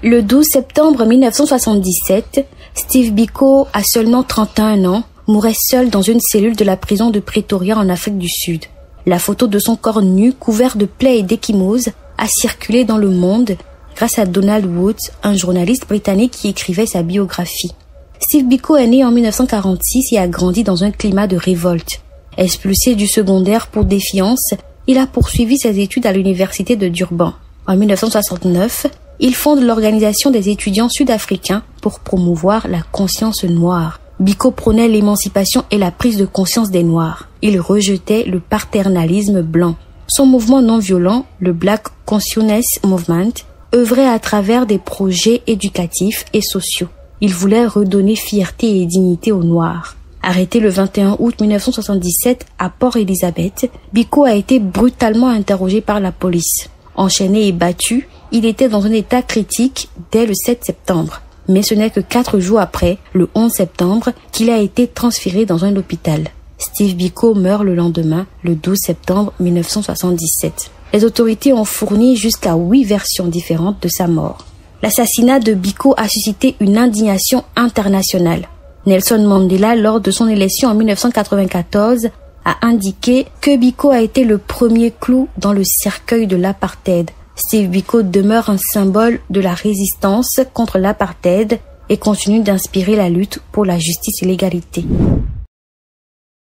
Le 12 septembre 1977, Steve Biko, à seulement 31 ans, mourait seul dans une cellule de la prison de Pretoria en Afrique du Sud. La photo de son corps nu, couvert de plaies et d'ecchymoses, a circulé dans le monde grâce à Donald Woods, un journaliste britannique qui écrivait sa biographie. Steve Biko est né en 1946 et a grandi dans un climat de révolte. Expulsé du secondaire pour défiance, il a poursuivi ses études à l'université de Durban. En 1969, il fonde l'Organisation des étudiants sud-africains pour promouvoir la conscience noire. Biko prônait l'émancipation et la prise de conscience des Noirs. Il rejetait le paternalisme blanc. Son mouvement non violent, le Black Consciousness Movement, œuvrait à travers des projets éducatifs et sociaux. Il voulait redonner fierté et dignité aux Noirs. Arrêté le 21 août 1977 à Port Elizabeth, Biko a été brutalement interrogé par la police. Enchaîné et battu, il était dans un état critique dès le 7 septembre. Mais ce n'est que 4 jours après, le 11 septembre, qu'il a été transféré dans un hôpital. Steve Biko meurt le lendemain, le 12 septembre 1977. Les autorités ont fourni jusqu'à 8 versions différentes de sa mort. L'assassinat de Biko a suscité une indignation internationale. Nelson Mandela, lors de son élection en 1994, a indiqué que Biko a été le premier clou dans le cercueil de l'apartheid. Steve Biko demeure un symbole de la résistance contre l'apartheid et continue d'inspirer la lutte pour la justice et l'égalité.